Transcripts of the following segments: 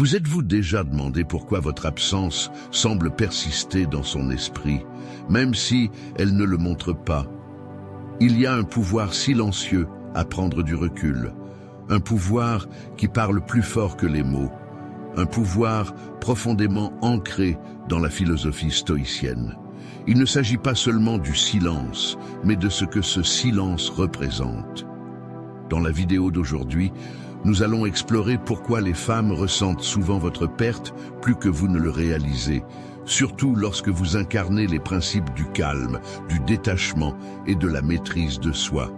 Vous êtes-vous déjà demandé pourquoi votre absence semble persister dans son esprit, même si elle ne le montre pas? Il y a un pouvoir silencieux à prendre du recul, un pouvoir qui parle plus fort que les mots, un pouvoir profondément ancré dans la philosophie stoïcienne. Il ne s'agit pas seulement du silence, mais de ce que ce silence représente. Dans la vidéo d'aujourd'hui, nous allons explorer pourquoi les femmes ressentent souvent votre perte plus que vous ne le réalisez, surtout lorsque vous incarnez les principes du calme, du détachement et de la maîtrise de soi.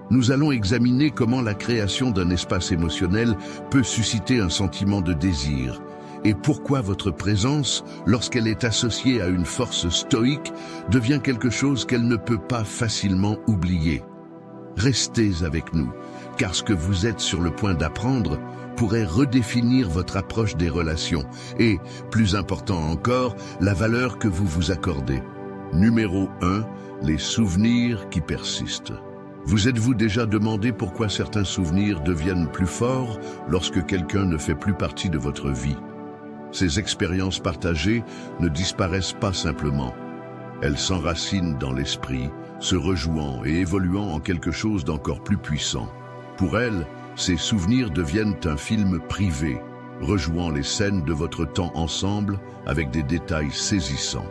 Nous allons examiner comment la création d'un espace émotionnel peut susciter un sentiment de désir, et pourquoi votre présence, lorsqu'elle est associée à une force stoïque, devient quelque chose qu'elle ne peut pas facilement oublier. Restez avec nous, car ce que vous êtes sur le point d'apprendre pourrait redéfinir votre approche des relations et, plus important encore, la valeur que vous vous accordez. Numéro 1, les souvenirs qui persistent. Vous êtes-vous déjà demandé pourquoi certains souvenirs deviennent plus forts lorsque quelqu'un ne fait plus partie de votre vie? Ces expériences partagées ne disparaissent pas simplement. Elles s'enracinent dans l'esprit, se rejouant et évoluant en quelque chose d'encore plus puissant. Pour elles, ces souvenirs deviennent un film privé, rejouant les scènes de votre temps ensemble avec des détails saisissants.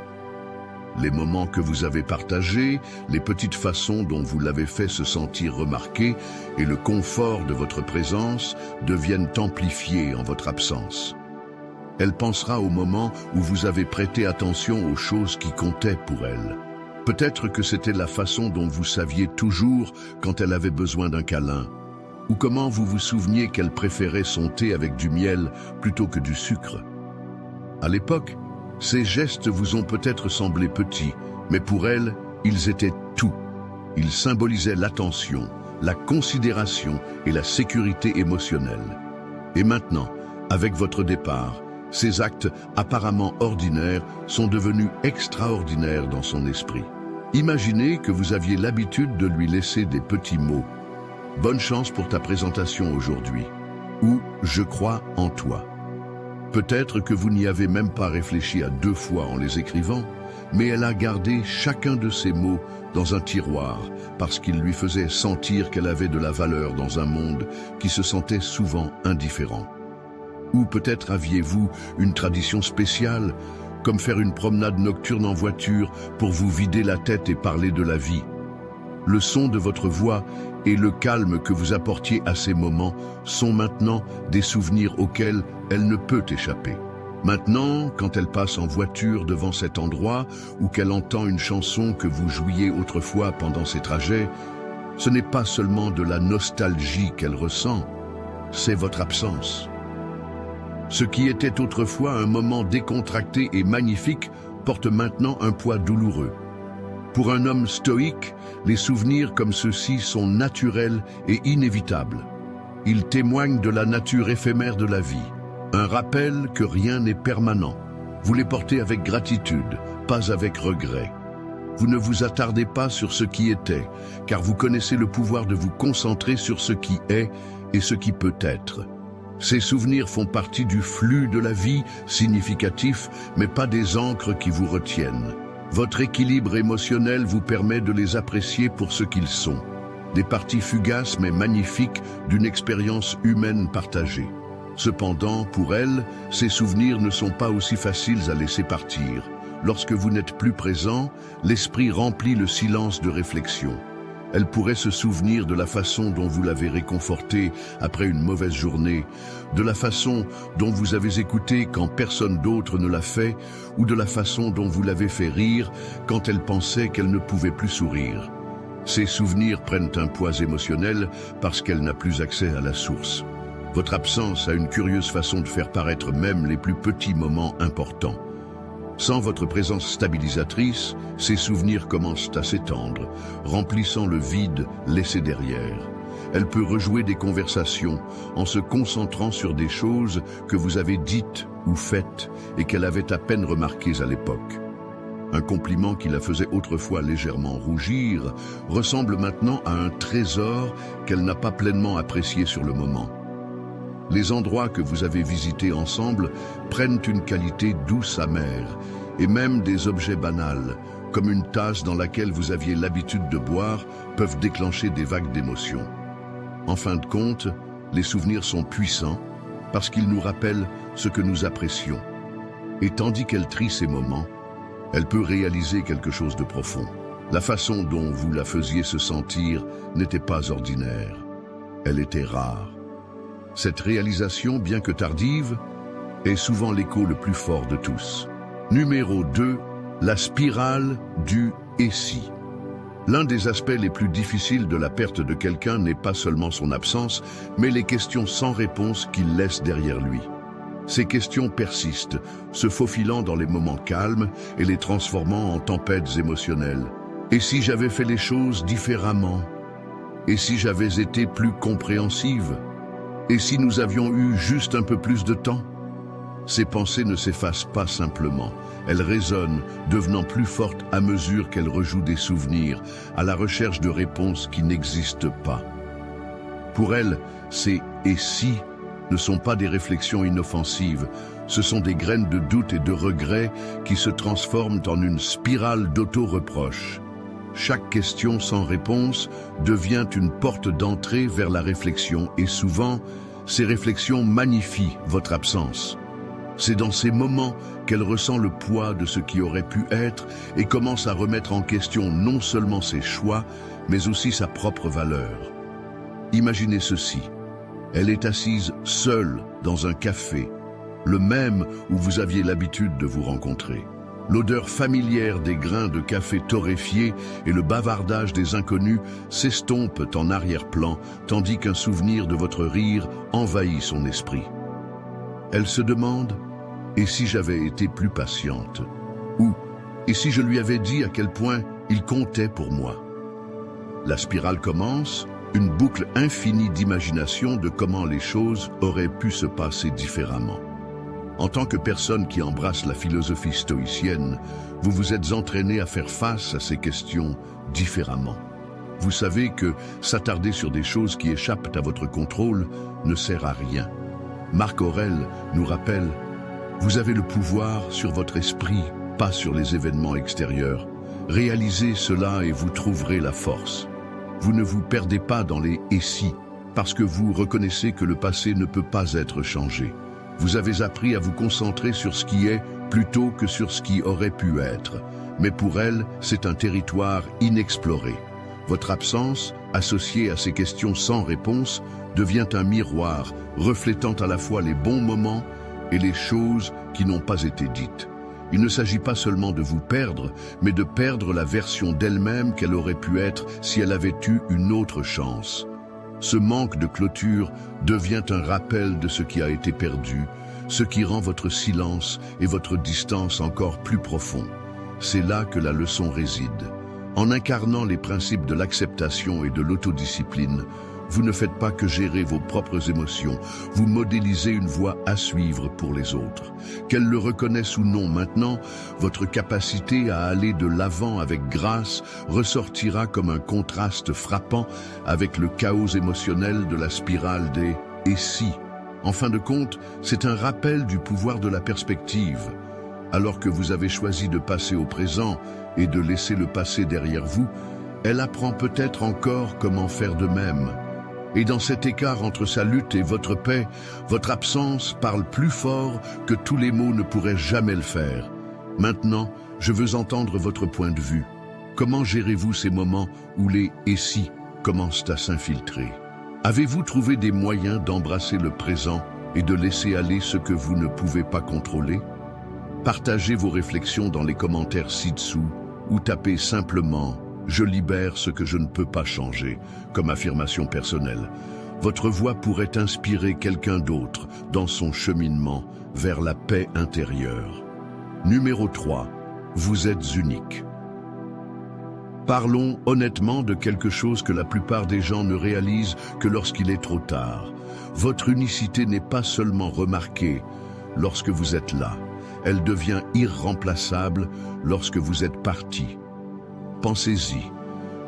Les moments que vous avez partagés, les petites façons dont vous l'avez fait se sentir remarqué et le confort de votre présence deviennent amplifiés en votre absence. Elle pensera au moment où vous avez prêté attention aux choses qui comptaient pour elle. Peut-être que c'était la façon dont vous saviez toujours quand elle avait besoin d'un câlin, ou comment vous vous souveniez qu'elle préférait son thé avec du miel plutôt que du sucre. À l'époque, ces gestes vous ont peut-être semblé petits, mais pour elle, ils étaient tout. Ils symbolisaient l'attention, la considération et la sécurité émotionnelle. Et maintenant, avec votre départ, ces actes apparemment ordinaires sont devenus extraordinaires dans son esprit. Imaginez que vous aviez l'habitude de lui laisser des petits mots. Bonne chance pour ta présentation aujourd'hui. Ou je crois en toi. Peut-être que vous n'y avez même pas réfléchi à 2 fois en les écrivant, mais elle a gardé chacun de ces mots dans un tiroir parce qu'il lui faisait sentir qu'elle avait de la valeur dans un monde qui se sentait souvent indifférent. Ou peut-être aviez-vous une tradition spéciale, comme faire une promenade nocturne en voiture pour vous vider la tête et parler de la vie. Le son de votre voix et le calme que vous apportiez à ces moments sont maintenant des souvenirs auxquels elle ne peut échapper. Maintenant, quand elle passe en voiture devant cet endroit ou qu'elle entend une chanson que vous jouiez autrefois pendant ces trajets, ce n'est pas seulement de la nostalgie qu'elle ressent, c'est votre absence. Ce qui était autrefois un moment décontracté et magnifique porte maintenant un poids douloureux. Pour un homme stoïque, les souvenirs comme ceux-ci sont naturels et inévitables. Ils témoignent de la nature éphémère de la vie, un rappel que rien n'est permanent. Vous les portez avec gratitude, pas avec regret. Vous ne vous attardez pas sur ce qui était, car vous connaissez le pouvoir de vous concentrer sur ce qui est et ce qui peut être. Ces souvenirs font partie du flux de la vie, significatif, mais pas des ancres qui vous retiennent. Votre équilibre émotionnel vous permet de les apprécier pour ce qu'ils sont. Des parties fugaces mais magnifiques d'une expérience humaine partagée. Cependant, pour elle, ces souvenirs ne sont pas aussi faciles à laisser partir. Lorsque vous n'êtes plus présent, l'esprit remplit le silence de réflexion. Elle pourrait se souvenir de la façon dont vous l'avez réconfortée après une mauvaise journée, de la façon dont vous avez écouté quand personne d'autre ne l'a fait, ou de la façon dont vous l'avez fait rire quand elle pensait qu'elle ne pouvait plus sourire. Ces souvenirs prennent un poids émotionnel parce qu'elle n'a plus accès à la source. Votre absence a une curieuse façon de faire paraître même les plus petits moments importants. Sans votre présence stabilisatrice, ces souvenirs commencent à s'étendre, remplissant le vide laissé derrière. Elle peut rejouer des conversations en se concentrant sur des choses que vous avez dites ou faites et qu'elle avait à peine remarquées à l'époque. Un compliment qui la faisait autrefois légèrement rougir ressemble maintenant à un trésor qu'elle n'a pas pleinement apprécié sur le moment. Les endroits que vous avez visités ensemble prennent une qualité douce amère, et même des objets banals, comme une tasse dans laquelle vous aviez l'habitude de boire, peuvent déclencher des vagues d'émotions. En fin de compte, les souvenirs sont puissants parce qu'ils nous rappellent ce que nous apprécions. Et tandis qu'elle trie ces moments, elle peut réaliser quelque chose de profond. La façon dont vous la faisiez se sentir n'était pas ordinaire. Elle était rare. Cette réalisation, bien que tardive, est souvent l'écho le plus fort de tous. Numéro 2, la spirale du « et si ». L'un des aspects les plus difficiles de la perte de quelqu'un n'est pas seulement son absence, mais les questions sans réponse qu'il laisse derrière lui. Ces questions persistent, se faufilant dans les moments calmes et les transformant en tempêtes émotionnelles. Et si j'avais fait les choses différemment? Et si j'avais été plus compréhensive? Et si nous avions eu juste un peu plus de temps? Ces pensées ne s'effacent pas simplement. Elles résonnent, devenant plus fortes à mesure qu'elles rejouent des souvenirs, à la recherche de réponses qui n'existent pas. Pour elles, ces « et si » ne sont pas des réflexions inoffensives, ce sont des graines de doute et de regret qui se transforment en une spirale d'auto-reproche. Chaque question sans réponse devient une porte d'entrée vers la réflexion et souvent, ces réflexions magnifient votre absence. C'est dans ces moments qu'elle ressent le poids de ce qui aurait pu être et commence à remettre en question non seulement ses choix, mais aussi sa propre valeur. Imaginez ceci. Elle est assise seule dans un café, le même où vous aviez l'habitude de vous rencontrer. L'odeur familière des grains de café torréfiés et le bavardage des inconnus s'estompent en arrière-plan, tandis qu'un souvenir de votre rire envahit son esprit. Elle se demande « Et si j'avais été plus patiente ?» ou « Et si je lui avais dit à quel point il comptait pour moi ?» La spirale commence, une boucle infinie d'imagination de comment les choses auraient pu se passer différemment. En tant que personne qui embrasse la philosophie stoïcienne, vous vous êtes entraîné à faire face à ces questions différemment. Vous savez que s'attarder sur des choses qui échappent à votre contrôle ne sert à rien. Marc Aurèle nous rappelle « Vous avez le pouvoir sur votre esprit, pas sur les événements extérieurs. Réalisez cela et vous trouverez la force. Vous ne vous perdez pas dans les « et si » parce que vous reconnaissez que le passé ne peut pas être changé. Vous avez appris à vous concentrer sur ce qui est plutôt que sur ce qui aurait pu être. Mais pour elle, c'est un territoire inexploré. Votre absence, associée à ces questions sans réponse, devient un miroir, reflétant à la fois les bons moments et les choses qui n'ont pas été dites. Il ne s'agit pas seulement de vous perdre, mais de perdre la version d'elle-même qu'elle aurait pu être si elle avait eu une autre chance. Ce manque de clôture devient un rappel de ce qui a été perdu, ce qui rend votre silence et votre distance encore plus profonds. C'est là que la leçon réside. En incarnant les principes de l'acceptation et de l'autodiscipline, vous ne faites pas que gérer vos propres émotions, vous modélisez une voie à suivre pour les autres. Qu'elles le reconnaissent ou non maintenant, votre capacité à aller de l'avant avec grâce ressortira comme un contraste frappant avec le chaos émotionnel de la spirale des « et si ». En fin de compte, c'est un rappel du pouvoir de la perspective. Alors que vous avez choisi de passer au présent et de laisser le passé derrière vous, elle apprend peut-être encore comment faire de même. Et dans cet écart entre sa lutte et votre paix, votre absence parle plus fort que tous les mots ne pourraient jamais le faire. Maintenant, je veux entendre votre point de vue. Comment gérez-vous ces moments où les « et si » commencent à s'infiltrer? Avez-vous trouvé des moyens d'embrasser le présent et de laisser aller ce que vous ne pouvez pas contrôler? Partagez vos réflexions dans les commentaires ci-dessous ou tapez simplement « Je libère ce que je ne peux pas changer » comme affirmation personnelle. Votre voix pourrait inspirer quelqu'un d'autre dans son cheminement vers la paix intérieure. Numéro 3. Vous êtes unique. Parlons honnêtement de quelque chose que la plupart des gens ne réalisent que lorsqu'il est trop tard. Votre unicité n'est pas seulement remarquée lorsque vous êtes là. Elle devient irremplaçable lorsque vous êtes parti. Pensez-y,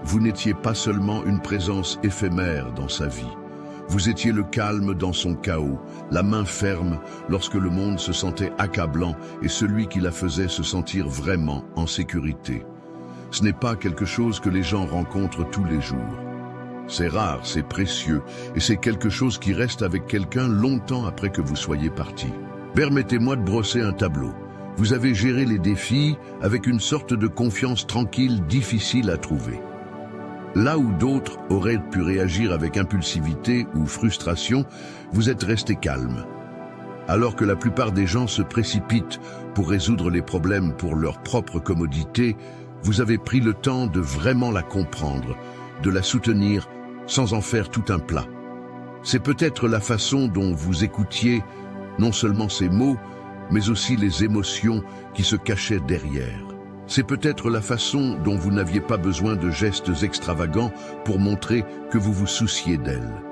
vous n'étiez pas seulement une présence éphémère dans sa vie. Vous étiez le calme dans son chaos, la main ferme lorsque le monde se sentait accablant et celui qui la faisait se sentir vraiment en sécurité. Ce n'est pas quelque chose que les gens rencontrent tous les jours. C'est rare, c'est précieux, et c'est quelque chose qui reste avec quelqu'un longtemps après que vous soyez parti. Permettez-moi de brosser un tableau. Vous avez géré les défis avec une sorte de confiance tranquille difficile à trouver. Là où d'autres auraient pu réagir avec impulsivité ou frustration, vous êtes resté calme. Alors que la plupart des gens se précipitent pour résoudre les problèmes pour leur propre commodité, vous avez pris le temps de vraiment la comprendre, de la soutenir sans en faire tout un plat. C'est peut-être la façon dont vous écoutiez non seulement ces mots, mais aussi les émotions qui se cachaient derrière. C'est peut-être la façon dont vous n'aviez pas besoin de gestes extravagants pour montrer que vous vous souciez d'elle.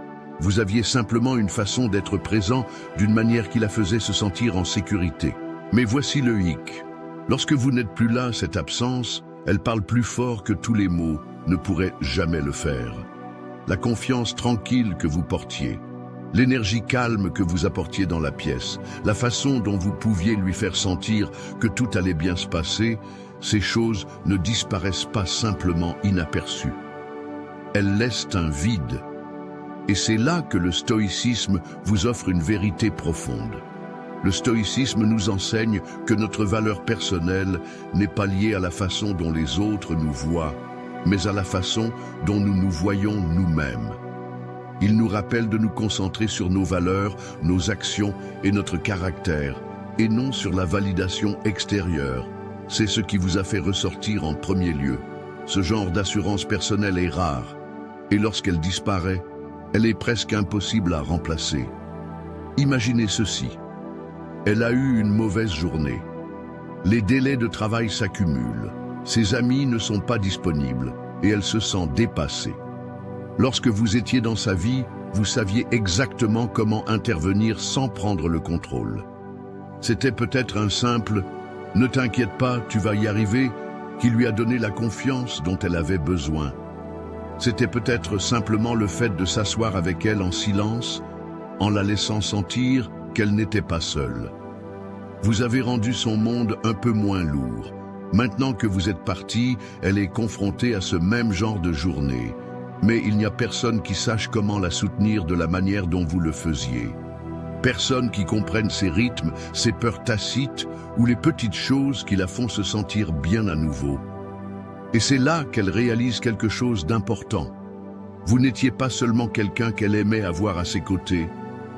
Vous aviez simplement une façon d'être présent d'une manière qui la faisait se sentir en sécurité. Mais voici le hic. Lorsque vous n'êtes plus là, cette absence, elle parle plus fort que tous les mots ne pourraient jamais le faire. La confiance tranquille que vous portiez, l'énergie calme que vous apportiez dans la pièce, la façon dont vous pouviez lui faire sentir que tout allait bien se passer, ces choses ne disparaissent pas simplement inaperçues. Elles laissent un vide. Et c'est là que le stoïcisme vous offre une vérité profonde. Le stoïcisme nous enseigne que notre valeur personnelle n'est pas liée à la façon dont les autres nous voient, mais à la façon dont nous nous voyons nous-mêmes. Il nous rappelle de nous concentrer sur nos valeurs, nos actions et notre caractère, et non sur la validation extérieure. C'est ce qui vous a fait ressortir en premier lieu. Ce genre d'assurance personnelle est rare, et lorsqu'elle disparaît, elle est presque impossible à remplacer. Imaginez ceci. Elle a eu une mauvaise journée. Les délais de travail s'accumulent. Ses amis ne sont pas disponibles, et elle se sent dépassée. Lorsque vous étiez dans sa vie, vous saviez exactement comment intervenir sans prendre le contrôle. C'était peut-être un simple « Ne t'inquiète pas, tu vas y arriver » qui lui a donné la confiance dont elle avait besoin. C'était peut-être simplement le fait de s'asseoir avec elle en silence, en la laissant sentir qu'elle n'était pas seule. Vous avez rendu son monde un peu moins lourd. Maintenant que vous êtes parti, elle est confrontée à ce même genre de journée. Mais il n'y a personne qui sache comment la soutenir de la manière dont vous le faisiez. Personne qui comprenne ses rythmes, ses peurs tacites ou les petites choses qui la font se sentir bien à nouveau. Et c'est là qu'elle réalise quelque chose d'important. Vous n'étiez pas seulement quelqu'un qu'elle aimait avoir à ses côtés,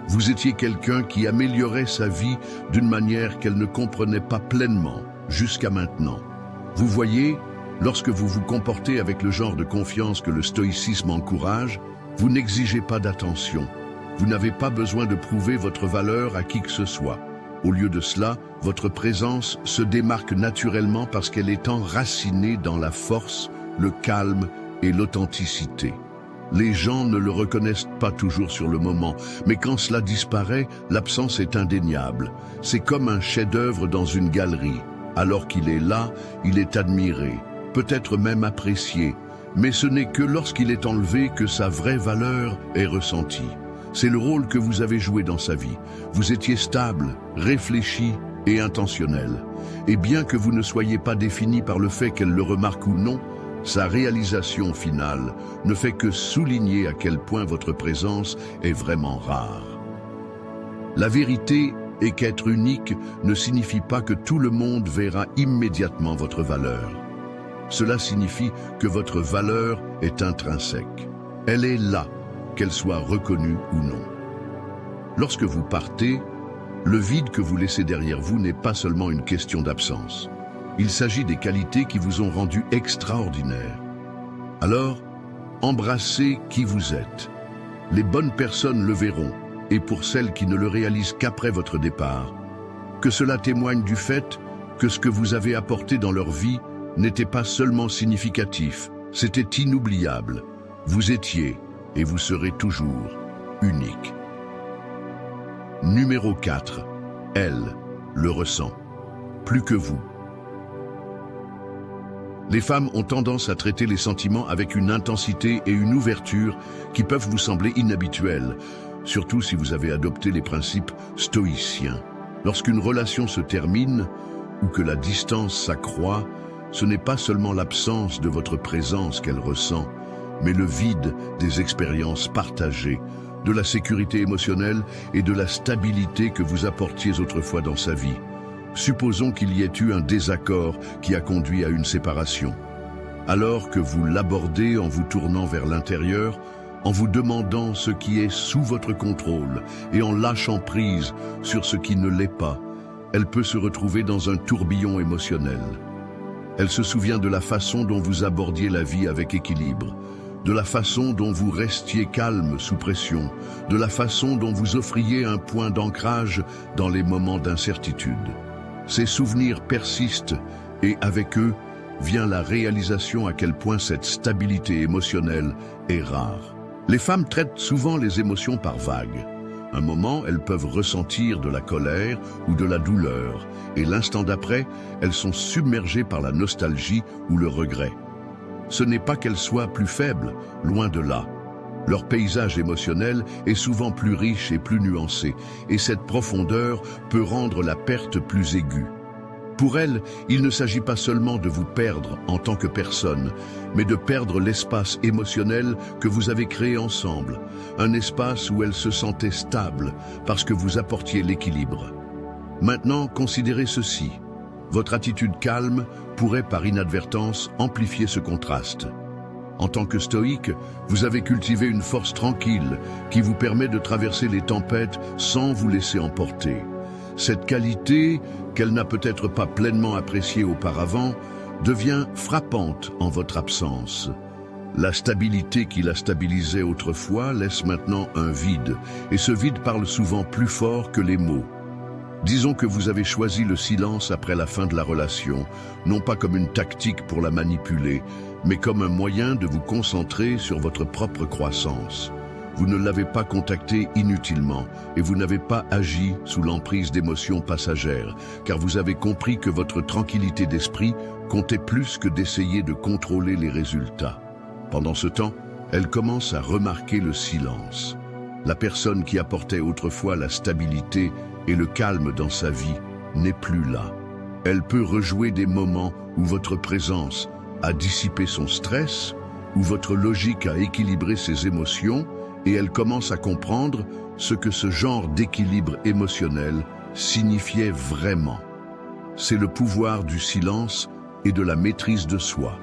vous étiez quelqu'un qui améliorait sa vie d'une manière qu'elle ne comprenait pas pleinement jusqu'à maintenant. Vous voyez, lorsque vous vous comportez avec le genre de confiance que le stoïcisme encourage, vous n'exigez pas d'attention. Vous n'avez pas besoin de prouver votre valeur à qui que ce soit. Au lieu de cela, votre présence se démarque naturellement parce qu'elle est enracinée dans la force, le calme et l'authenticité. Les gens ne le reconnaissent pas toujours sur le moment, mais quand cela disparaît, l'absence est indéniable. C'est comme un chef-d'œuvre dans une galerie. Alors qu'il est là, il est admiré, peut-être même apprécié, mais ce n'est que lorsqu'il est enlevé que sa vraie valeur est ressentie. C'est le rôle que vous avez joué dans sa vie. Vous étiez stable, réfléchi et intentionnel. Et bien que vous ne soyez pas défini par le fait qu'elle le remarque ou non, sa réalisation finale ne fait que souligner à quel point votre présence est vraiment rare. La vérité est qu'être unique ne signifie pas que tout le monde verra immédiatement votre valeur. Cela signifie que votre valeur est intrinsèque. Elle est là, qu'elle soit reconnue ou non. Lorsque vous partez, le vide que vous laissez derrière vous n'est pas seulement une question d'absence. Il s'agit des qualités qui vous ont rendu extraordinaire. Alors, embrassez qui vous êtes. Les bonnes personnes le verront, et pour celles qui ne le réalisent qu'après votre départ, que cela témoigne du fait que ce que vous avez apporté dans leur vie n'était pas seulement significatif, c'était inoubliable. Vous étiez, et vous serez toujours, unique. Numéro 4. Elle le ressent. Plus que vous. Les femmes ont tendance à traiter les sentiments avec une intensité et une ouverture qui peuvent vous sembler inhabituelles, surtout si vous avez adopté les principes stoïciens. Lorsqu'une relation se termine ou que la distance s'accroît, ce n'est pas seulement l'absence de votre présence qu'elle ressent, mais le vide des expériences partagées, de la sécurité émotionnelle et de la stabilité que vous apportiez autrefois dans sa vie. Supposons qu'il y ait eu un désaccord qui a conduit à une séparation. Alors que vous l'abordez en vous tournant vers l'intérieur, en vous demandant ce qui est sous votre contrôle et en lâchant prise sur ce qui ne l'est pas, elle peut se retrouver dans un tourbillon émotionnel. Elle se souvient de la façon dont vous abordiez la vie avec équilibre, de la façon dont vous restiez calme sous pression, de la façon dont vous offriez un point d'ancrage dans les moments d'incertitude. Ces souvenirs persistent et avec eux vient la réalisation à quel point cette stabilité émotionnelle est rare. Les femmes traitent souvent les émotions par vagues. Un moment, elles peuvent ressentir de la colère ou de la douleur, et l'instant d'après, elles sont submergées par la nostalgie ou le regret. Ce n'est pas qu'elles soient plus faibles, loin de là. Leur paysage émotionnel est souvent plus riche et plus nuancé, et cette profondeur peut rendre la perte plus aiguë. Pour elles, il ne s'agit pas seulement de vous perdre en tant que personne, mais de perdre l'espace émotionnel que vous avez créé ensemble, un espace où elles se sentaient stables parce que vous apportiez l'équilibre. Maintenant, considérez ceci. Votre attitude calme pourrait par inadvertance amplifier ce contraste. En tant que stoïque, vous avez cultivé une force tranquille qui vous permet de traverser les tempêtes sans vous laisser emporter. Cette qualité, qu'elle n'a peut-être pas pleinement appréciée auparavant, devient frappante en votre absence. La stabilité qui la stabilisait autrefois laisse maintenant un vide, et ce vide parle souvent plus fort que les mots. Disons que vous avez choisi le silence après la fin de la relation, non pas comme une tactique pour la manipuler, mais comme un moyen de vous concentrer sur votre propre croissance. Vous ne l'avez pas contacté inutilement et vous n'avez pas agi sous l'emprise d'émotions passagères, car vous avez compris que votre tranquillité d'esprit comptait plus que d'essayer de contrôler les résultats. Pendant ce temps, elle commence à remarquer le silence. La personne qui apportait autrefois la stabilité et le calme dans sa vie n'est plus là. Elle peut rejouer des moments où votre présence a dissipé son stress, où votre logique a équilibré ses émotions, et elle commence à comprendre ce que ce genre d'équilibre émotionnel signifiait vraiment. C'est le pouvoir du silence et de la maîtrise de soi.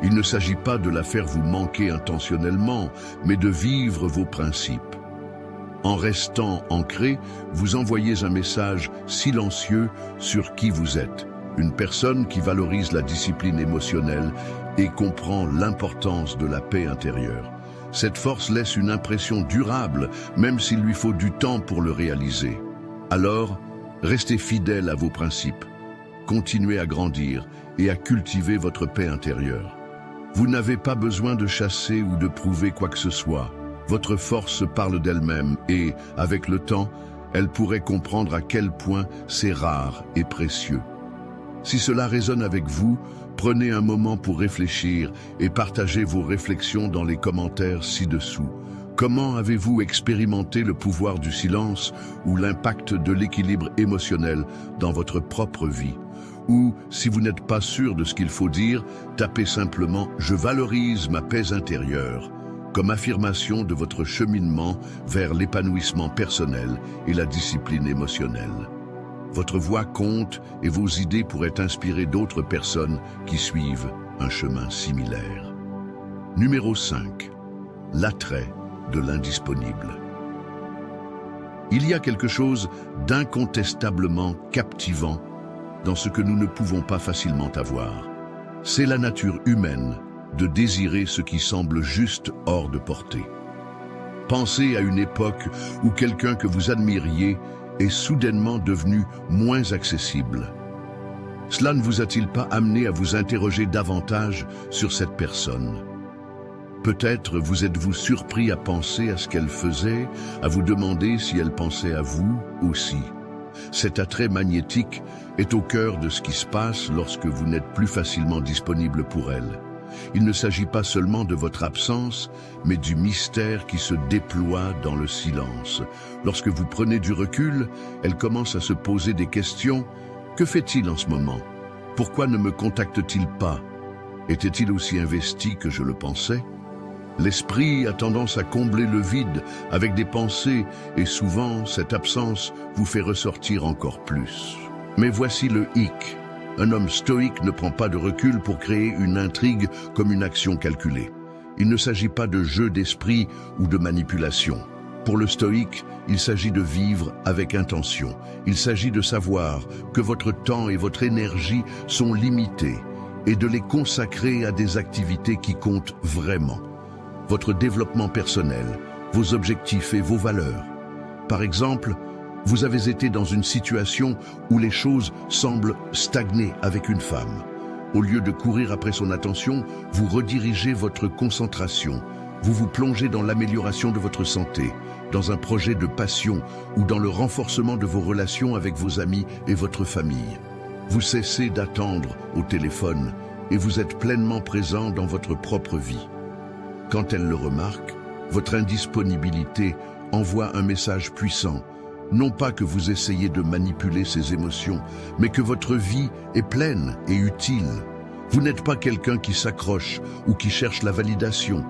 Il ne s'agit pas de la faire vous manquer intentionnellement, mais de vivre vos principes. En restant ancré, vous envoyez un message silencieux sur qui vous êtes. Une personne qui valorise la discipline émotionnelle et comprend l'importance de la paix intérieure. Cette force laisse une impression durable, même s'il lui faut du temps pour le réaliser. Alors, restez fidèle à vos principes. Continuez à grandir et à cultiver votre paix intérieure. Vous n'avez pas besoin de chasser ou de prouver quoi que ce soit. Votre force parle d'elle-même et, avec le temps, elle pourrait comprendre à quel point c'est rare et précieux. Si cela résonne avec vous, prenez un moment pour réfléchir et partagez vos réflexions dans les commentaires ci-dessous. Comment avez-vous expérimenté le pouvoir du silence ou l'impact de l'équilibre émotionnel dans votre propre vie? Ou, si vous n'êtes pas sûr de ce qu'il faut dire, tapez simplement « Je valorise ma paix intérieure » comme affirmation de votre cheminement vers l'épanouissement personnel et la discipline émotionnelle. Votre voix compte et vos idées pourraient inspirer d'autres personnes qui suivent un chemin similaire. Numéro 5. L'attrait de l'indisponible. Il y a quelque chose d'incontestablement captivant dans ce que nous ne pouvons pas facilement avoir. C'est la nature humaine de désirer ce qui semble juste hors de portée. Pensez à une époque où quelqu'un que vous admiriez est soudainement devenu moins accessible. Cela ne vous a-t-il pas amené à vous interroger davantage sur cette personne? Peut-être vous êtes-vous surpris à penser à ce qu'elle faisait, à vous demander si elle pensait à vous aussi. cet attrait magnétique, est au cœur de ce qui se passe lorsque vous n'êtes plus facilement disponible pour elle. Il ne s'agit pas seulement de votre absence, mais du mystère qui se déploie dans le silence. Lorsque vous prenez du recul, elle commence à se poser des questions. Que fait-il en ce moment? Pourquoi ne me contacte-t-il pas? Était-il aussi investi que je le pensais? L'esprit a tendance à combler le vide avec des pensées et souvent cette absence vous fait ressortir encore plus. Mais voici le hic. Un homme stoïque ne prend pas de recul pour créer une intrigue comme une action calculée. Il ne s'agit pas de jeu d'esprit ou de manipulation. Pour le stoïque, il s'agit de vivre avec intention. Il s'agit de savoir que votre temps et votre énergie sont limités et de les consacrer à des activités qui comptent vraiment. Votre développement personnel, vos objectifs et vos valeurs. Par exemple, vous avez été dans une situation où les choses semblent stagner avec une femme. Au lieu de courir après son attention, vous redirigez votre concentration. Vous vous plongez dans l'amélioration de votre santé, dans un projet de passion ou dans le renforcement de vos relations avec vos amis et votre famille. Vous cessez d'attendre au téléphone et vous êtes pleinement présent dans votre propre vie. Quand elle le remarque, votre indisponibilité envoie un message puissant. Non pas que vous essayez de manipuler ses émotions, mais que votre vie est pleine et utile. Vous n'êtes pas quelqu'un qui s'accroche ou qui cherche la validation.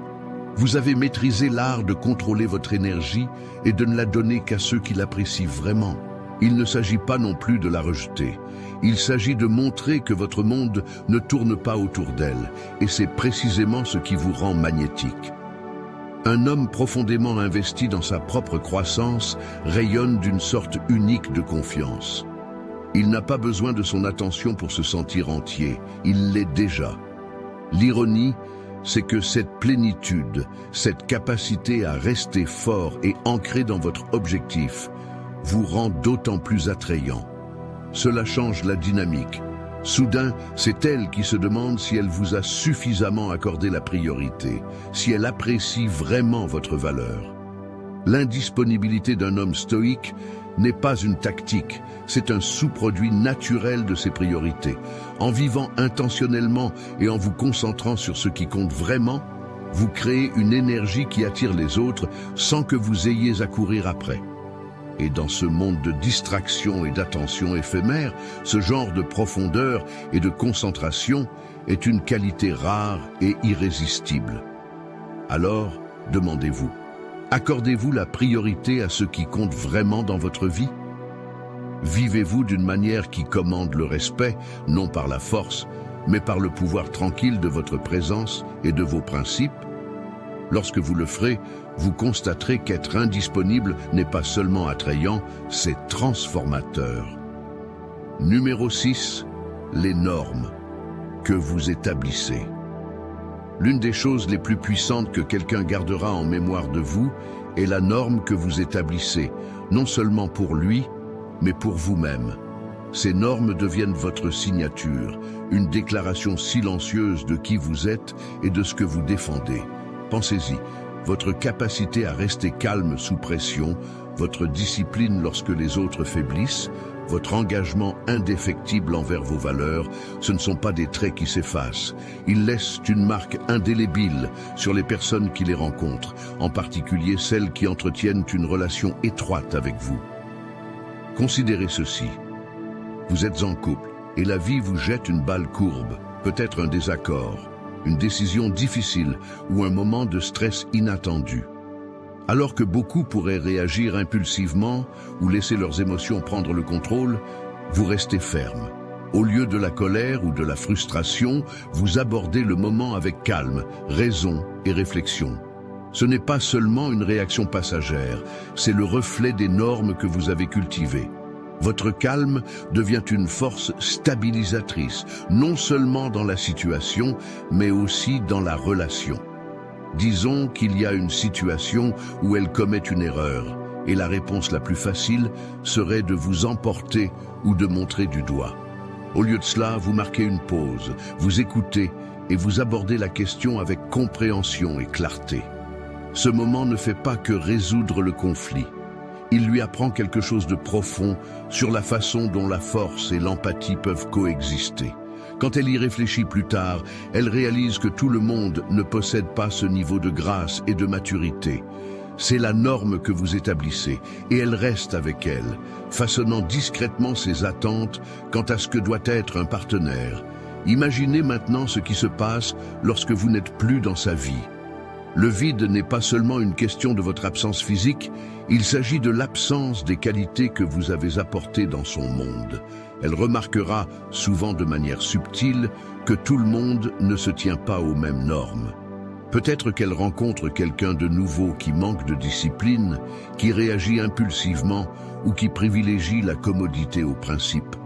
Vous avez maîtrisé l'art de contrôler votre énergie et de ne la donner qu'à ceux qui l'apprécient vraiment. Il ne s'agit pas non plus de la rejeter. Il s'agit de montrer que votre monde ne tourne pas autour d'elle, et c'est précisément ce qui vous rend magnétique. Un homme profondément investi dans sa propre croissance rayonne d'une sorte unique de confiance. Il n'a pas besoin de son attention pour se sentir entier, il l'est déjà. L'ironie, c'est que cette plénitude, cette capacité à rester fort et ancré dans votre objectif, vous rend d'autant plus attrayant. Cela change la dynamique. Soudain, c'est elle qui se demande si elle vous a suffisamment accordé la priorité, si elle apprécie vraiment votre valeur. L'indisponibilité d'un homme stoïque n'est pas une tactique, c'est un sous-produit naturel de ses priorités. En vivant intentionnellement et en vous concentrant sur ce qui compte vraiment, vous créez une énergie qui attire les autres sans que vous ayez à courir après. Et dans ce monde de distraction et d'attention éphémère, ce genre de profondeur et de concentration est une qualité rare et irrésistible. Alors, demandez-vous, accordez-vous la priorité à ce qui compte vraiment dans votre vie? Vivez-vous d'une manière qui commande le respect, non par la force, mais par le pouvoir tranquille de votre présence et de vos principes? Lorsque vous le ferez, vous constaterez qu'être indisponible n'est pas seulement attrayant, c'est transformateur. Numéro 6, les normes que vous établissez. L'une des choses les plus puissantes que quelqu'un gardera en mémoire de vous est la norme que vous établissez, non seulement pour lui, mais pour vous-même. Ces normes deviennent votre signature, une déclaration silencieuse de qui vous êtes et de ce que vous défendez. Pensez-y, votre capacité à rester calme sous pression, votre discipline lorsque les autres faiblissent, votre engagement indéfectible envers vos valeurs, ce ne sont pas des traits qui s'effacent. Ils laissent une marque indélébile sur les personnes qui les rencontrent, en particulier celles qui entretiennent une relation étroite avec vous. Considérez ceci. Vous êtes en couple et la vie vous jette une balle courbe, peut-être un désaccord, une décision difficile ou un moment de stress inattendu. Alors que beaucoup pourraient réagir impulsivement ou laisser leurs émotions prendre le contrôle, vous restez ferme. Au lieu de la colère ou de la frustration, vous abordez le moment avec calme, raison et réflexion. Ce n'est pas seulement une réaction passagère, c'est le reflet des normes que vous avez cultivées. Votre calme devient une force stabilisatrice, non seulement dans la situation, mais aussi dans la relation. Disons qu'il y a une situation où elle commet une erreur, et la réponse la plus facile serait de vous emporter ou de montrer du doigt. Au lieu de cela, vous marquez une pause, vous écoutez et vous abordez la question avec compréhension et clarté. Ce moment ne fait pas que résoudre le conflit. il lui apprend quelque chose de profond sur la façon dont la force et l'empathie peuvent coexister. Quand elle y réfléchit plus tard, elle réalise que tout le monde ne possède pas ce niveau de grâce et de maturité. C'est la norme que vous établissez, et elle reste avec elle, façonnant discrètement ses attentes quant à ce que doit être un partenaire. Imaginez maintenant ce qui se passe lorsque vous n'êtes plus dans sa vie. Le vide n'est pas seulement une question de votre absence physique, il s'agit de l'absence des qualités que vous avez apportées dans son monde. Elle remarquera, souvent de manière subtile, que tout le monde ne se tient pas aux mêmes normes. Peut-être qu'elle rencontre quelqu'un de nouveau qui manque de discipline, qui réagit impulsivement ou qui privilégie la commodité au principe.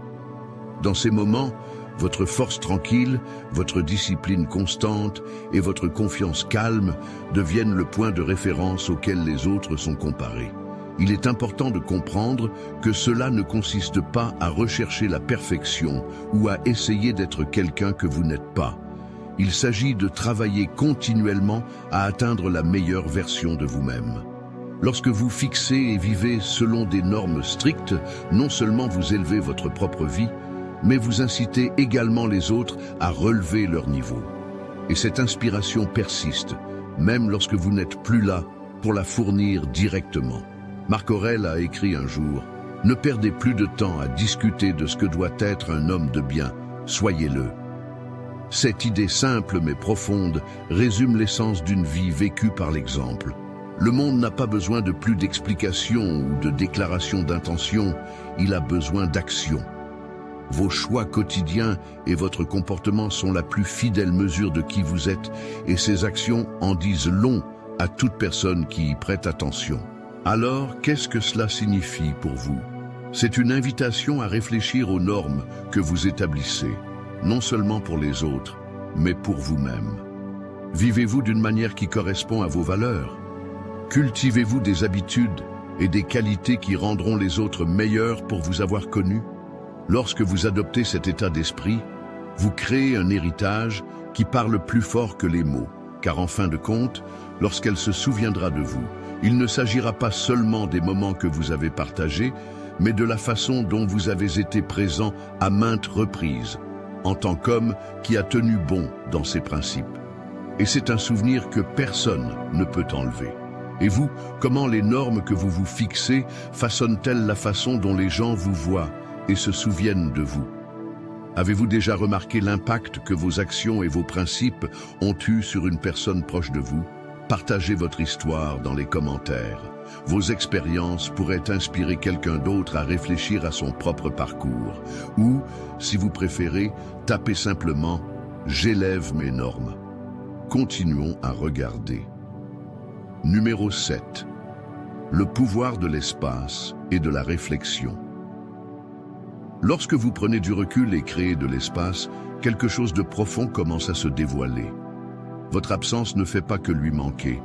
Dans ces moments, votre force tranquille, votre discipline constante et votre confiance calme deviennent le point de référence auquel les autres sont comparés. Il est important de comprendre que cela ne consiste pas à rechercher la perfection ou à essayer d'être quelqu'un que vous n'êtes pas. Il s'agit de travailler continuellement à atteindre la meilleure version de vous-même. Lorsque vous fixez et vivez selon des normes strictes, non seulement vous élevez votre propre vie, mais vous incitez également les autres à relever leur niveau. Et cette inspiration persiste, même lorsque vous n'êtes plus là pour la fournir directement. Marc Aurèle a écrit un jour « Ne perdez plus de temps à discuter de ce que doit être un homme de bien, soyez-le ». Cette idée simple mais profonde résume l'essence d'une vie vécue par l'exemple. Le monde n'a pas besoin de plus d'explications ou de déclarations d'intention, il a besoin d'action. Vos choix quotidiens et votre comportement sont la plus fidèle mesure de qui vous êtes et ces actions en disent long à toute personne qui y prête attention. Alors, qu'est-ce que cela signifie pour vous? C'est une invitation à réfléchir aux normes que vous établissez, non seulement pour les autres, mais pour vous-même. Vivez-vous d'une manière qui correspond à vos valeurs? Cultivez-vous des habitudes et des qualités qui rendront les autres meilleurs pour vous avoir connu? Lorsque vous adoptez cet état d'esprit, vous créez un héritage qui parle plus fort que les mots, car en fin de compte, lorsqu'elle se souviendra de vous, il ne s'agira pas seulement des moments que vous avez partagés, mais de la façon dont vous avez été présent à maintes reprises, en tant qu'homme qui a tenu bon dans ses principes. Et c'est un souvenir que personne ne peut enlever. Et vous, comment les normes que vous vous fixez façonnent-elles la façon dont les gens vous voient et se souviennent de vous? Avez-vous déjà remarqué l'impact que vos actions et vos principes ont eu sur une personne proche de vous? Partagez votre histoire dans les commentaires. Vos expériences pourraient inspirer quelqu'un d'autre à réfléchir à son propre parcours. Ou, si vous préférez, tapez simplement « J'élève mes normes ». Continuons à regarder. Numéro 7. Le pouvoir de l'espace et de la réflexion. Lorsque vous prenez du recul et créez de l'espace, quelque chose de profond commence à se dévoiler. Votre absence ne fait pas que lui manquer.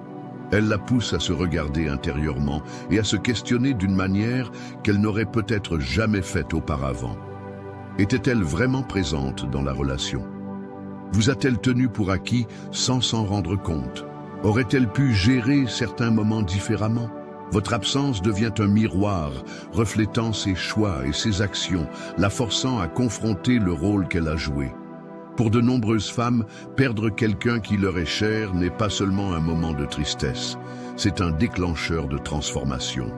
Elle la pousse à se regarder intérieurement et à se questionner d'une manière qu'elle n'aurait peut-être jamais faite auparavant. Était-elle vraiment présente dans la relation? Vous a-t-elle tenu pour acquis sans s'en rendre compte? Aurait-elle pu gérer certains moments différemment? Votre absence devient un miroir, reflétant ses choix et ses actions, la forçant à confronter le rôle qu'elle a joué. Pour de nombreuses femmes, perdre quelqu'un qui leur est cher n'est pas seulement un moment de tristesse, c'est un déclencheur de transformation.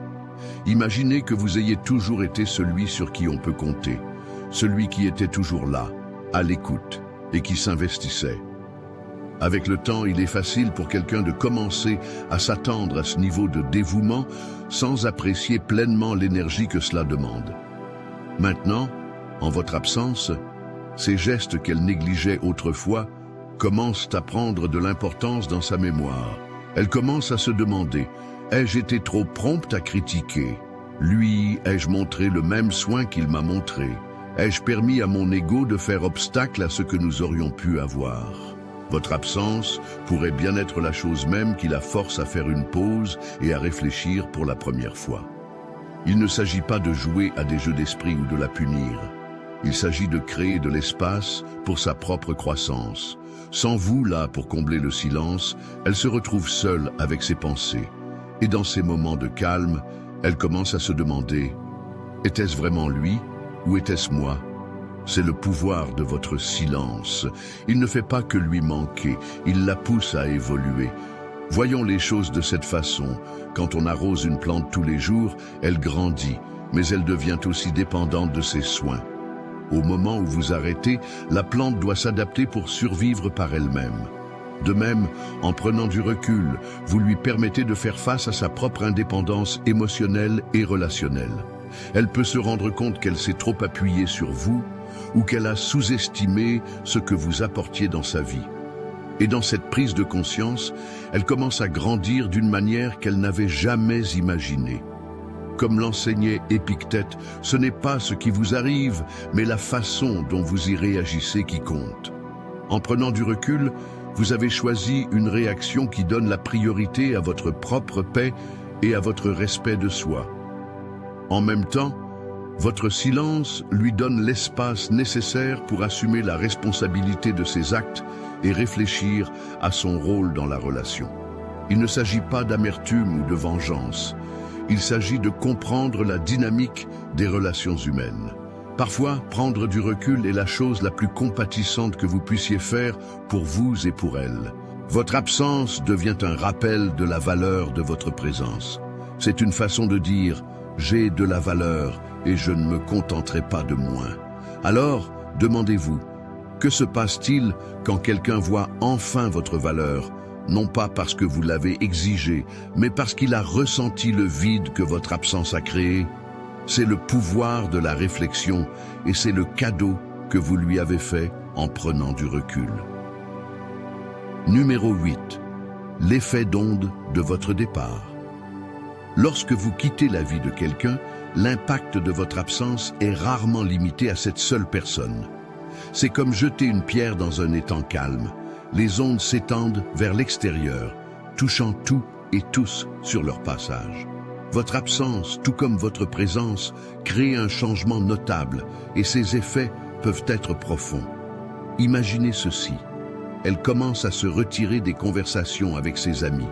Imaginez que vous ayez toujours été celui sur qui on peut compter, celui qui était toujours là, à l'écoute, et qui s'investissait. Avec le temps, il est facile pour quelqu'un de commencer à s'attendre à ce niveau de dévouement sans apprécier pleinement l'énergie que cela demande. Maintenant, en votre absence, ces gestes qu'elle négligeait autrefois commencent à prendre de l'importance dans sa mémoire. Elle commence à se demander « Ai-je été trop prompte à critiquer? Lui, ai-je montré le même soin qu'il m'a montré? Ai-je permis à mon ego de faire obstacle à ce que nous aurions pu avoir ?» Votre absence pourrait bien être la chose même qui la force à faire une pause et à réfléchir pour la première fois. Il ne s'agit pas de jouer à des jeux d'esprit ou de la punir. Il s'agit de créer de l'espace pour sa propre croissance. Sans vous là pour combler le silence, elle se retrouve seule avec ses pensées. Et dans ces moments de calme, Elle commence à se demander, était-ce vraiment lui ou était-ce moi? C'est le pouvoir de votre silence. Il ne fait pas que lui manquer, il la pousse à évoluer. Voyons les choses de cette façon. Quand on arrose une plante tous les jours, elle grandit, mais elle devient aussi dépendante de ses soins. Au moment où vous arrêtez, la plante doit s'adapter pour survivre par elle-même. De même, en prenant du recul, vous lui permettez de faire face à sa propre indépendance émotionnelle et relationnelle. Elle peut se rendre compte qu'elle s'est trop appuyée sur vous ou qu'elle a sous-estimé ce que vous apportiez dans sa vie. Et dans cette prise de conscience, elle commence à grandir d'une manière qu'elle n'avait jamais imaginée. Comme l'enseignait Épictète, ce n'est pas ce qui vous arrive, mais la façon dont vous y réagissez qui compte. En prenant du recul, vous avez choisi une réaction qui donne la priorité à votre propre paix et à votre respect de soi. En même temps, votre silence lui donne l'espace nécessaire pour assumer la responsabilité de ses actes et réfléchir à son rôle dans la relation. Il ne s'agit pas d'amertume ou de vengeance. Il s'agit de comprendre la dynamique des relations humaines. Parfois, prendre du recul est la chose la plus compatissante que vous puissiez faire pour vous et pour elle. Votre absence devient un rappel de la valeur de votre présence. C'est une façon de dire « j'ai de la valeur et je ne me contenterai pas de moins ». Alors, demandez-vous, que se passe-t-il quand quelqu'un voit enfin votre valeur, non pas parce que vous l'avez exigé, mais parce qu'il a ressenti le vide que votre absence a créé? C'est le pouvoir de la réflexion et c'est le cadeau que vous lui avez fait en prenant du recul. Numéro 8. L'effet d'onde de votre départ. Lorsque vous quittez la vie de quelqu'un, l'impact de votre absence est rarement limité à cette seule personne. C'est comme jeter une pierre dans un étang calme. Les ondes s'étendent vers l'extérieur, touchant tout et tous sur leur passage. Votre absence, tout comme votre présence, crée un changement notable et ses effets peuvent être profonds. Imaginez ceci. Elle commence à se retirer des conversations avec ses amis.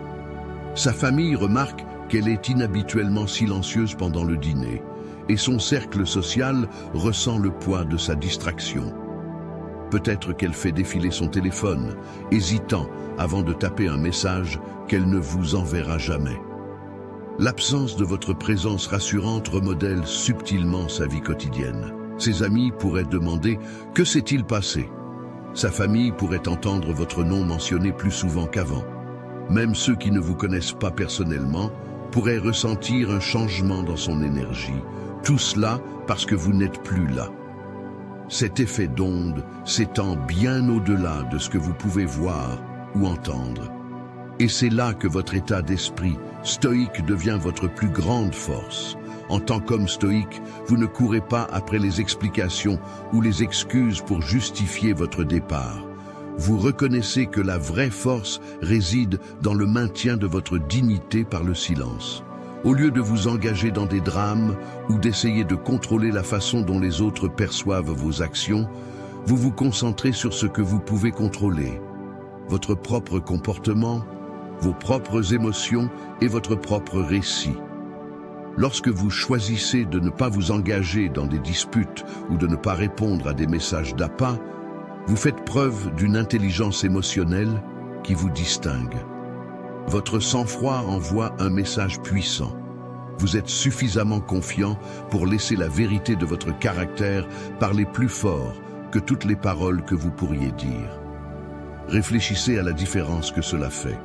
Sa famille remarque qu'elle est inhabituellement silencieuse pendant le dîner et son cercle social ressent le poids de sa distraction. Peut-être qu'elle fait défiler son téléphone, hésitant avant de taper un message qu'elle ne vous enverra jamais. L'absence de votre présence rassurante remodèle subtilement sa vie quotidienne. Ses amis pourraient demander « Que s'est-il passé ?» Sa famille pourrait entendre votre nom mentionné plus souvent qu'avant. Même ceux qui ne vous connaissent pas personnellement pourraient ressentir un changement dans son énergie. Tout cela parce que vous n'êtes plus là. Cet effet d'onde s'étend bien au-delà de ce que vous pouvez voir ou entendre. Et c'est là que votre état d'esprit stoïque devient votre plus grande force. En tant qu'homme stoïque, vous ne courez pas après les explications ou les excuses pour justifier votre départ. Vous reconnaissez que la vraie force réside dans le maintien de votre dignité par le silence. Au lieu de vous engager dans des drames ou d'essayer de contrôler la façon dont les autres perçoivent vos actions, vous vous concentrez sur ce que vous pouvez contrôler. Votre propre comportement, vos propres émotions et votre propre récit. Lorsque vous choisissez de ne pas vous engager dans des disputes ou de ne pas répondre à des messages d'appât, vous faites preuve d'une intelligence émotionnelle qui vous distingue. Votre sang-froid envoie un message puissant. Vous êtes suffisamment confiant pour laisser la vérité de votre caractère parler plus fort que toutes les paroles que vous pourriez dire. Réfléchissez à la différence que cela fait.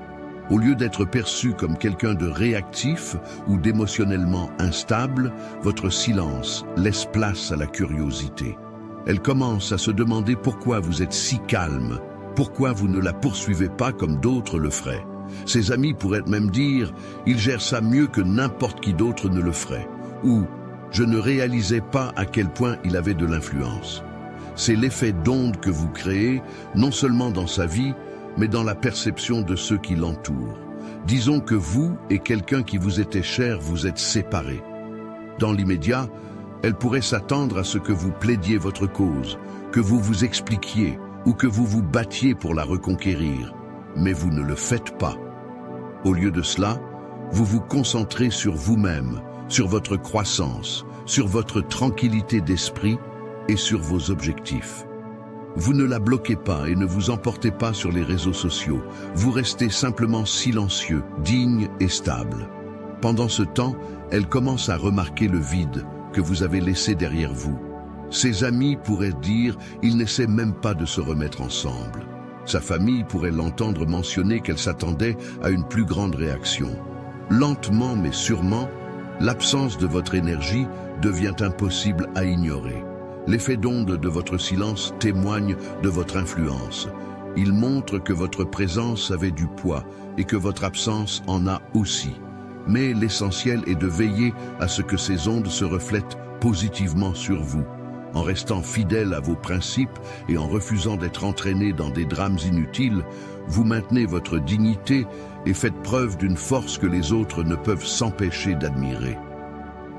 Au lieu d'être perçu comme quelqu'un de réactif ou d'émotionnellement instable, votre silence laisse place à la curiosité. Elle commence à se demander pourquoi vous êtes si calme, pourquoi vous ne la poursuivez pas comme d'autres le feraient. Ses amis pourraient même dire « il gère ça mieux que n'importe qui d'autre ne le ferait » ou « je ne réalisais pas à quel point il avait de l'influence ». C'est l'effet d'onde que vous créez, non seulement dans sa vie, mais dans la perception de ceux qui l'entourent. Disons que vous et quelqu'un qui vous était cher vous êtes séparés. Dans l'immédiat, elle pourrait s'attendre à ce que vous plaidiez votre cause, que vous vous expliquiez ou que vous vous battiez pour la reconquérir. Mais vous ne le faites pas. Au lieu de cela, vous vous concentrez sur vous-même, sur votre croissance, sur votre tranquillité d'esprit et sur vos objectifs. Vous ne la bloquez pas et ne vous emportez pas sur les réseaux sociaux. Vous restez simplement silencieux, digne et stable. Pendant ce temps, elle commence à remarquer le vide que vous avez laissé derrière vous. Ses amis pourraient dire il n'essaie même pas de se remettre ensemble. Sa famille pourrait l'entendre mentionner qu'elle s'attendait à une plus grande réaction. Lentement mais sûrement, l'absence de votre énergie devient impossible à ignorer. L'effet d'onde de votre silence témoigne de votre influence. Il montre que votre présence avait du poids et que votre absence en a aussi. Mais l'essentiel est de veiller à ce que ces ondes se reflètent positivement sur vous. En restant fidèle à vos principes et en refusant d'être entraîné dans des drames inutiles, vous maintenez votre dignité et faites preuve d'une force que les autres ne peuvent s'empêcher d'admirer.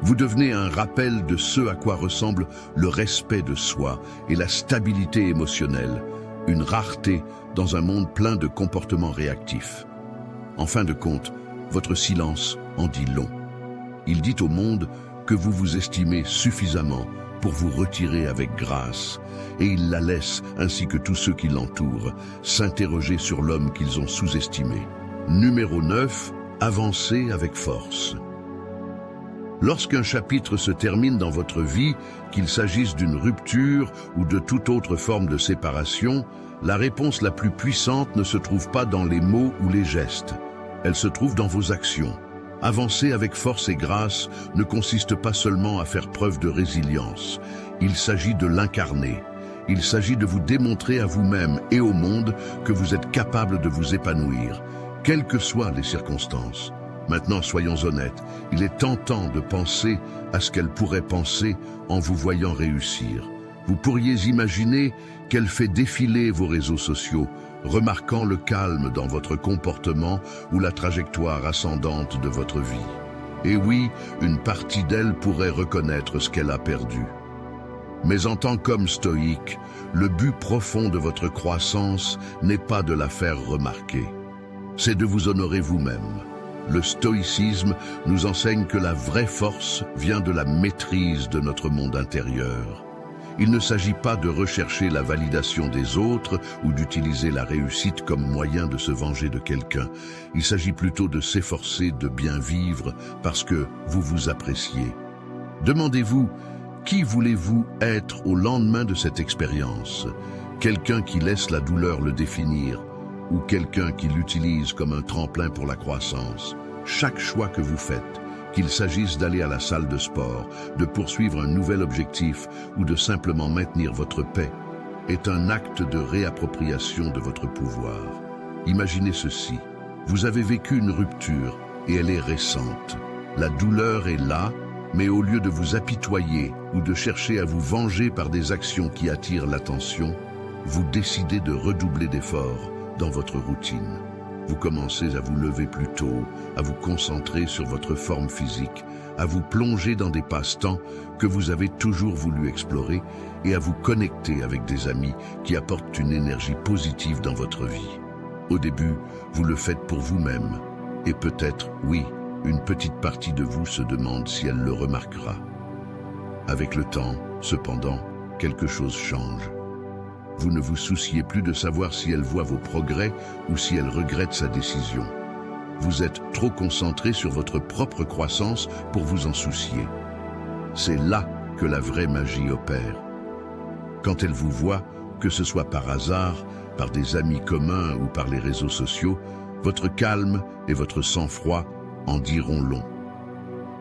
Vous devenez un rappel de ce à quoi ressemble le respect de soi et la stabilité émotionnelle, une rareté dans un monde plein de comportements réactifs. En fin de compte, votre silence en dit long. Il dit au monde que vous vous estimez suffisamment pour vous retirer avec grâce, et il la laisse, ainsi que tous ceux qui l'entourent, s'interroger sur l'homme qu'ils ont sous-estimé. Numéro 9, avancez avec force. Lorsqu'un chapitre se termine dans votre vie, qu'il s'agisse d'une rupture ou de toute autre forme de séparation, la réponse la plus puissante ne se trouve pas dans les mots ou les gestes. Elle se trouve dans vos actions. Avancer avec force et grâce ne consiste pas seulement à faire preuve de résilience. Il s'agit de l'incarner. Il s'agit de vous démontrer à vous-même et au monde que vous êtes capable de vous épanouir, quelles que soient les circonstances. Maintenant, soyons honnêtes, il est tentant de penser à ce qu'elle pourrait penser en vous voyant réussir. Vous pourriez imaginer qu'elle fait défiler vos réseaux sociaux, remarquant le calme dans votre comportement ou la trajectoire ascendante de votre vie. Et oui, une partie d'elle pourrait reconnaître ce qu'elle a perdu. Mais en tant qu'homme stoïque, le but profond de votre croissance n'est pas de la faire remarquer. C'est de vous honorer vous-même. Le stoïcisme nous enseigne que la vraie force vient de la maîtrise de notre monde intérieur. Il ne s'agit pas de rechercher la validation des autres ou d'utiliser la réussite comme moyen de se venger de quelqu'un. Il s'agit plutôt de s'efforcer de bien vivre parce que vous vous appréciez. Demandez-vous, qui voulez-vous être au lendemain de cette expérience? Quelqu'un qui laisse la douleur le définir ou quelqu'un qui l'utilise comme un tremplin pour la croissance? Chaque choix que vous faites, qu'il s'agisse d'aller à la salle de sport, de poursuivre un nouvel objectif ou de simplement maintenir votre paix, est un acte de réappropriation de votre pouvoir. Imaginez ceci, vous avez vécu une rupture et elle est récente. La douleur est là, mais au lieu de vous apitoyer ou de chercher à vous venger par des actions qui attirent l'attention, vous décidez de redoubler d'efforts dans votre routine. Vous commencez à vous lever plus tôt, à vous concentrer sur votre forme physique, à vous plonger dans des passe-temps que vous avez toujours voulu explorer et à vous connecter avec des amis qui apportent une énergie positive dans votre vie. Au début, vous le faites pour vous-même et peut-être, oui, une petite partie de vous se demande si elle le remarquera. Avec le temps, cependant, quelque chose change. Vous ne vous souciez plus de savoir si elle voit vos progrès ou si elle regrette sa décision. Vous êtes trop concentré sur votre propre croissance pour vous en soucier. C'est là que la vraie magie opère. Quand elle vous voit, que ce soit par hasard, par des amis communs ou par les réseaux sociaux, votre calme et votre sang-froid en diront long.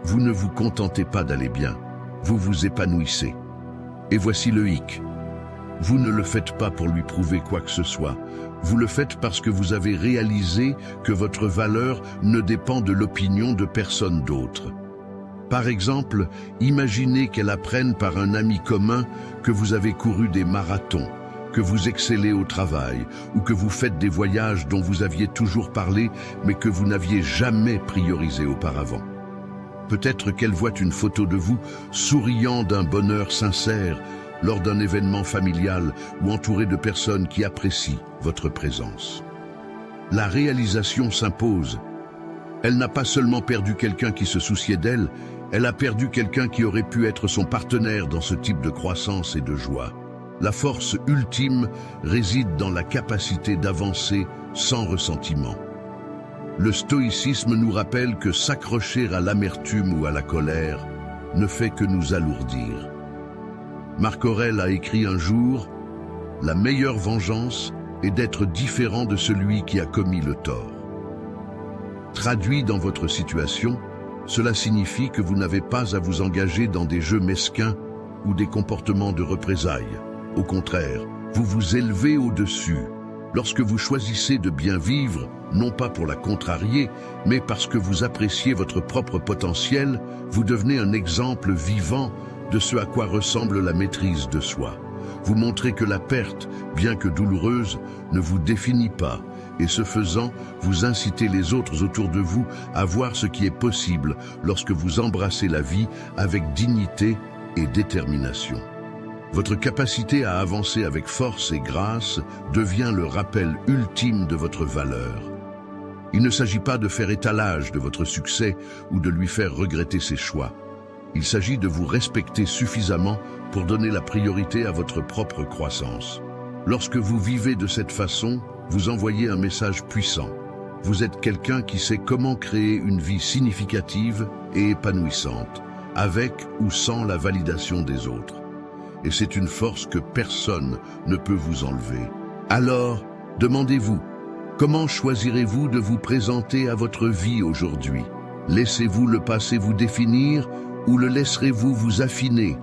Vous ne vous contentez pas d'aller bien, vous vous épanouissez. Et voici le hic. Vous ne le faites pas pour lui prouver quoi que ce soit. Vous le faites parce que vous avez réalisé que votre valeur ne dépend de l'opinion de personne d'autre. Par exemple, imaginez qu'elle apprenne par un ami commun que vous avez couru des marathons, que vous excellez au travail ou que vous faites des voyages dont vous aviez toujours parlé mais que vous n'aviez jamais priorisé auparavant. Peut-être qu'elle voit une photo de vous souriant d'un bonheur sincère lors d'un événement familial ou entouré de personnes qui apprécient votre présence. La réalisation s'impose. Elle n'a pas seulement perdu quelqu'un qui se souciait d'elle, Elle a perdu quelqu'un qui aurait pu être son partenaire dans ce type de croissance et de joie. La force ultime réside dans la capacité d'avancer sans ressentiment. Le stoïcisme nous rappelle que s'accrocher à l'amertume ou à la colère ne fait que nous alourdir. Marc Aurèle a écrit un jour « La meilleure vengeance est d'être différent de celui qui a commis le tort ». Traduit dans votre situation, cela signifie que vous n'avez pas à vous engager dans des jeux mesquins ou des comportements de représailles. Au contraire, vous vous élevez au-dessus. Lorsque vous choisissez de bien vivre, non pas pour la contrarier, mais parce que vous appréciez votre propre potentiel, vous devenez un exemple vivant de ce à quoi ressemble la maîtrise de soi. Vous montrez que la perte, bien que douloureuse, ne vous définit pas, et ce faisant, vous incitez les autres autour de vous à voir ce qui est possible lorsque vous embrassez la vie avec dignité et détermination. Votre capacité à avancer avec force et grâce devient le rappel ultime de votre valeur. Il ne s'agit pas de faire étalage de votre succès ou de lui faire regretter ses choix. Il s'agit de vous respecter suffisamment pour donner la priorité à votre propre croissance. Lorsque vous vivez de cette façon, vous envoyez un message puissant. Vous êtes quelqu'un qui sait comment créer une vie significative et épanouissante, avec ou sans la validation des autres. Et c'est une force que personne ne peut vous enlever. Alors, demandez-vous, comment choisirez-vous de vous présenter à votre vie aujourd'hui? Laissez-vous le passé vous définir ou le laisserez-vous vous affiner?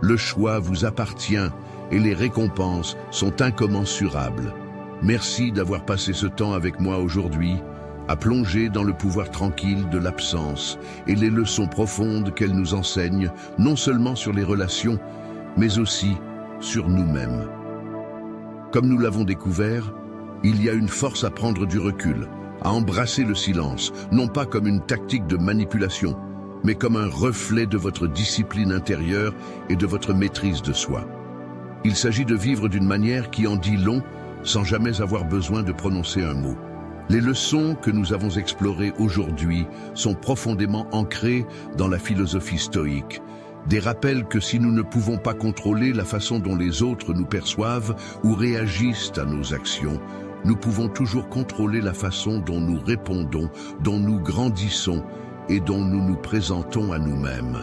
Le choix vous appartient et les récompenses sont incommensurables. Merci d'avoir passé ce temps avec moi aujourd'hui, à plonger dans le pouvoir tranquille de l'absence et les leçons profondes qu'elle nous enseigne, non seulement sur les relations, mais aussi sur nous-mêmes. Comme nous l'avons découvert, il y a une force à prendre du recul, à embrasser le silence, non pas comme une tactique de manipulation, mais comme un reflet de votre discipline intérieure et de votre maîtrise de soi. Il s'agit de vivre d'une manière qui en dit long, sans jamais avoir besoin de prononcer un mot. Les leçons que nous avons explorées aujourd'hui sont profondément ancrées dans la philosophie stoïque. Des rappels que si nous ne pouvons pas contrôler la façon dont les autres nous perçoivent ou réagissent à nos actions, nous pouvons toujours contrôler la façon dont nous répondons, dont nous grandissons et dont nous nous présentons à nous-mêmes.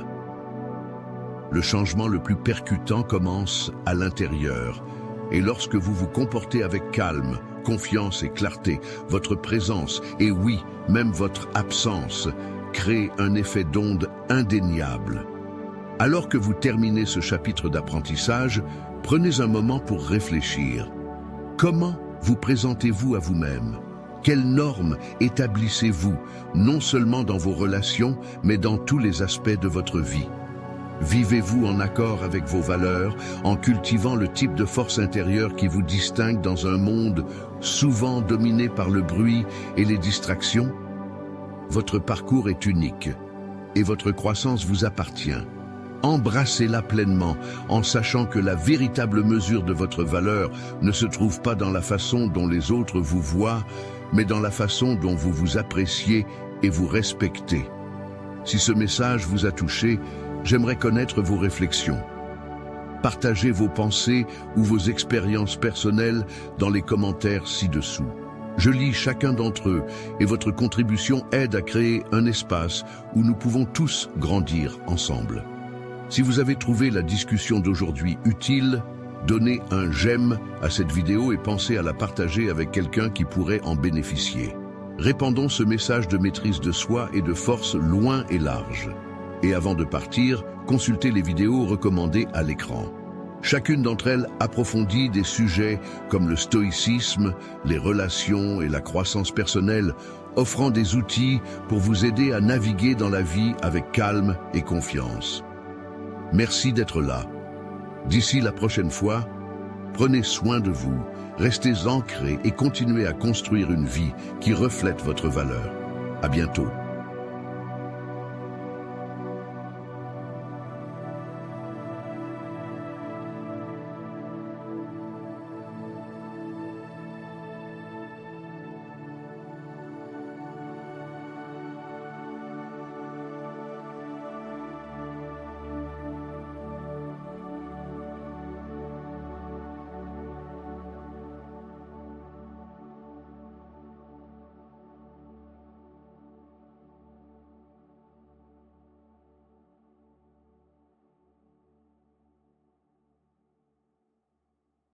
Le changement le plus percutant commence à l'intérieur, et lorsque vous vous comportez avec calme, confiance et clarté, votre présence, et oui, même votre absence, crée un effet d'onde indéniable. Alors que vous terminez ce chapitre d'apprentissage, prenez un moment pour réfléchir. Comment vous présentez-vous à vous-même? Quelles normes établissez-vous, non seulement dans vos relations, mais dans tous les aspects de votre vie? Vivez-vous en accord avec vos valeurs, en cultivant le type de force intérieure qui vous distingue dans un monde souvent dominé par le bruit et les distractions? Votre parcours est unique et votre croissance vous appartient. Embrassez-la pleinement en sachant que la véritable mesure de votre valeur ne se trouve pas dans la façon dont les autres vous voient, mais dans la façon dont vous vous appréciez et vous respectez. Si ce message vous a touché, j'aimerais connaître vos réflexions. Partagez vos pensées ou vos expériences personnelles dans les commentaires ci-dessous. Je lis chacun d'entre eux et votre contribution aide à créer un espace où nous pouvons tous grandir ensemble. Si vous avez trouvé la discussion d'aujourd'hui utile, donnez un j'aime à cette vidéo et pensez à la partager avec quelqu'un qui pourrait en bénéficier. Répandons ce message de maîtrise de soi et de force loin et large. Et avant de partir, consultez les vidéos recommandées à l'écran. Chacune d'entre elles approfondit des sujets comme le stoïcisme, les relations et la croissance personnelle, offrant des outils pour vous aider à naviguer dans la vie avec calme et confiance. Merci d'être là. D'ici la prochaine fois, prenez soin de vous, restez ancrés et continuez à construire une vie qui reflète votre valeur. À bientôt.